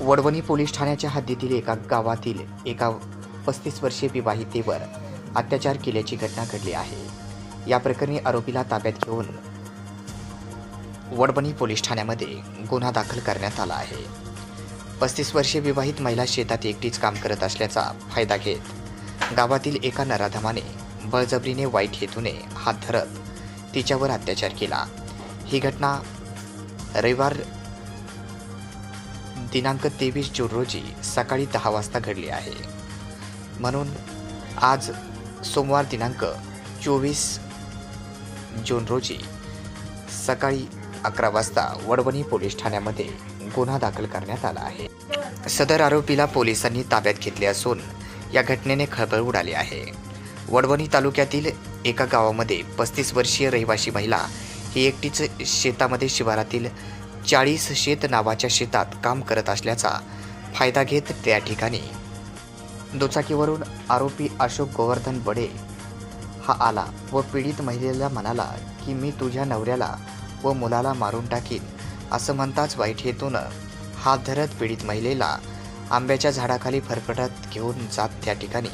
Wadwani police ठाण्याच्या हद्दीतील एका गावातील एका 35 वर्षीय विवाहितेवर अत्याचार केल्याची घटना घडली आहे। या प्रकरणी आरोपीला ताब्यात घेऊन वडवणी पोलीस ठाण्यामध्ये गुन्हा दाखल करण्यात आला आहे। 35 वर्षीय विवाहित महिला शेतात एकटीच काम करत असल्याचा फायदा घेत गावातील एका नराधमाने बळजबरीने वाईट हेतूने हात धरत तिच्यावर अत्याचार केला। ही घटना रविवार दिनांक 23 जून रोजी सकाळी 10 वाजता घडली आहे। म्हणून आज सोमवार दिनांक 24 जून रोजी सकाळी 11 वाजता वडवणी पोलीस ठाण्यामध्ये गुन्हा दाखल करण्यात आला आहे। सदर आरोपीला पोलिसांनी ताब्यात घेतले असून या घटनेने खळबळ उडाली आहे। वडवणी तालुक्यातील एका गावामध्ये 35 वर्षीय रहिवासी महिला ही एकटीच शेतामध्ये शिवारातील 40 शेत नावाच्या शेतात काम करत असल्याचा फायदा घेत त्या ठिकाणी दुचाकीवरून आरोपी अशोक गोवर्धन बडे हा आला व पीडित महिलेला म्हणाला की मी तुझ्या नवऱ्याला व मुलाला मारून टाकीन असं म्हणताच वाईट हेतून हात धरत पीडित महिलेला आंब्याच्या झाडाखाली फरफटत घेऊन जात त्या ठिकाणी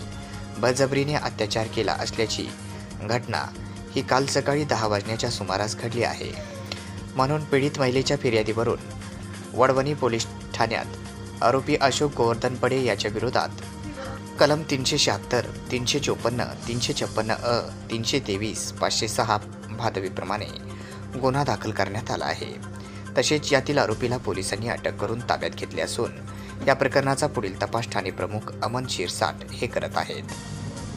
बळजबरीने अत्याचार केला असल्याची घटना ही काल सकाळी 10 वाजण्याच्या सुमारास घडली आहे। म्हणून पीडित महिलेच्या फिर्यादीवरून वडवणी पोलीस ठाण्यात आरोपी अशोक गोवर्धन बडे याच्या विरोधात कलम 376, 354, 356 अ, 323, 506 भादवीप्रमाणे गुन्हा दाखल करण्यात आला आहे। तसेच यातील आरोपीला पोलिसांनी अटक करून ताब्यात घेतले असून या प्रकरणाचा पुढील तपास ठाणे प्रमुख अमन शिरसाट हे करत आहेत।